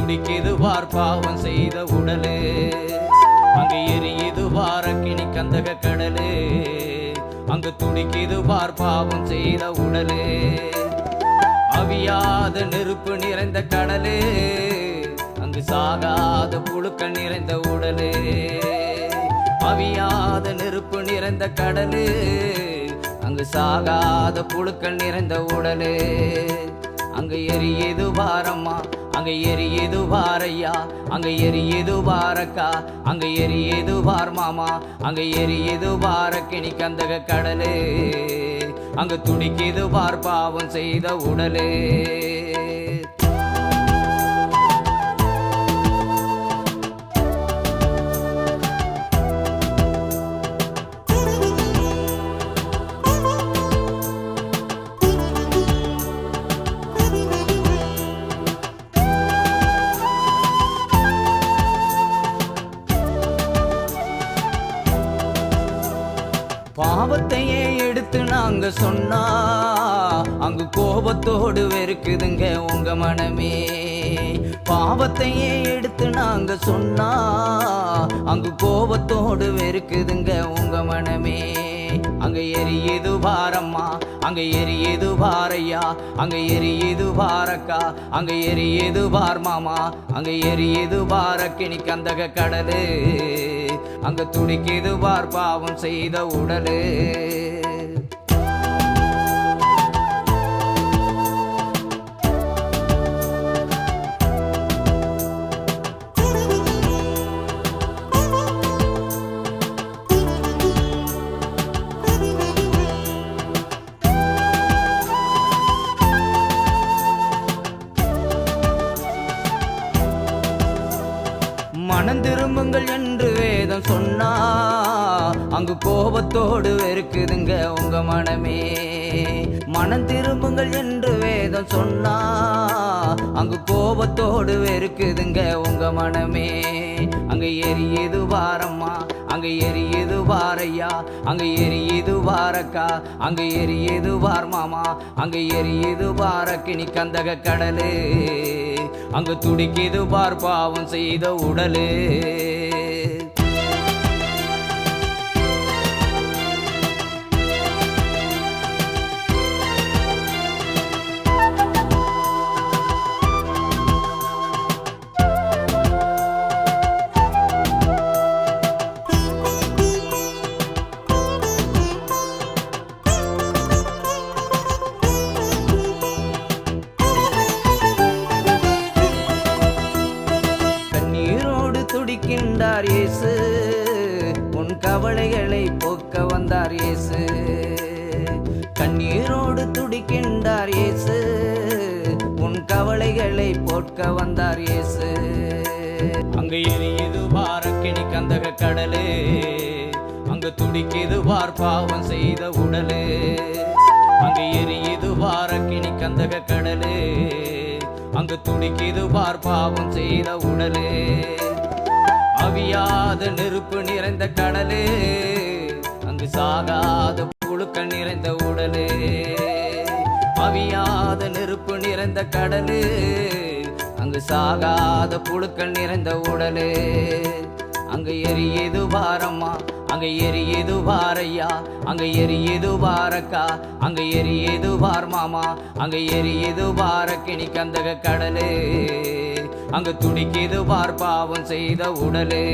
துடிக்குது பார் பாவம் செய்த உடலே, அங்க எரியுது பார் அக்கினி கந்தக கடலே, அங்கு துடிக்குது பார் பாவம் செய்த உடலே. அவியாத நெருப்பு நிறைந்த கடலே, அங்கு சாகாத புழுக்கள் நிறைந்த உடலே. அவியாத நெருப்பு நிறைந்த கடலே, அங்கு சாகாத புழுக்கள் நிறைந்த உடலே. அங்க எரியுது பாரம்மா, அங்க எரியுது பாரையா, அங்க எரியுது பாரக்கா, அங்க எரியுது பார் மாமா, அங்க எரியுது பாரக்கினி கந்தக கடலே, அங்கு துடிக்குது பார் பாவம் செய்த உடலே. பாவத்தையே எடுத்து நாங்க சொன்னா அங்கு கோபத்தோடு வெறுக்குதுங்க உங்க மனமே. பாவத்தையே எடுத்து நாங்க சொன்னா அங்கு கோபத்தோடு வெறுக்குதுங்க உங்க மனமே. அங்க எரியுது பாரம்மா, அங்க எரியுது பாரையா, அங்க எரியுது பாரக்கா, அங்க எரியுது பார் மாமா, அங்க எரியுது பாரக்கினி கந்தக கடலே, அங்க துடிக்குது பார் பாவம் செய்த உடலே. மனம் திரும்புங்கள் என்று வேதம் சொன்னா அங்கு கோபத்தோடு வெறுக்குதுங்க உங்க மனமே. மனம் திரும்புங்கள் என்று வேதம் சொன்னா அங்கு கோபத்தோடு வெறுக்குதுங்க உங்க மனமே. அங்க எரியுது பாரம்மா, அங்க எரியுது பாரையா, அங்க எரியுது பாரக்கா, அங்க எரியுது பார் மாமா, அங்க எரியுது பாரக்கினி கந்தக கடலே, அங்கு துடிக்குது பார் பாவம் செய்த உடலே. துடிக்கின்றார் இயேசு, உன் கவலைகளை போக்க வந்தார் இயேசு. கண்ணீரோடு துடிக்கின்றார் இயேசு, உன் கவலைகளை போக்க வந்தார் இயேசு. அங்க எரியுது பாரக்கினி கந்தக கடலே, அங்க துடிக்குது பார் பாவம் செய்த உடலே. அங்க எரியுது பாரக்கினி கந்தக கடலே, அங்கு துடிக்குது பார் பாவம் செய்த உடலே. அவியாத நெருப்பு நிறைந்த கடலே, அங்கு சாகாத புழுக்கள் நிறைந்த உடலே. அவியாத நெருப்பு நிறைந்த கடலே, அங்கு சாகாத புழுக்கள் நிறைந்த உடலே. அங்க எரியுது பாரம்மா, அங்க எரியுது பாரையா, அங்க எரியுது பாரக்கா, அங்க எரியுது பார் மாமா, அங்க எரியுது பாரக்கினி கந்தக கடலே, அங்கு துடிக்குது பார் பாவம் செய்த உடலே.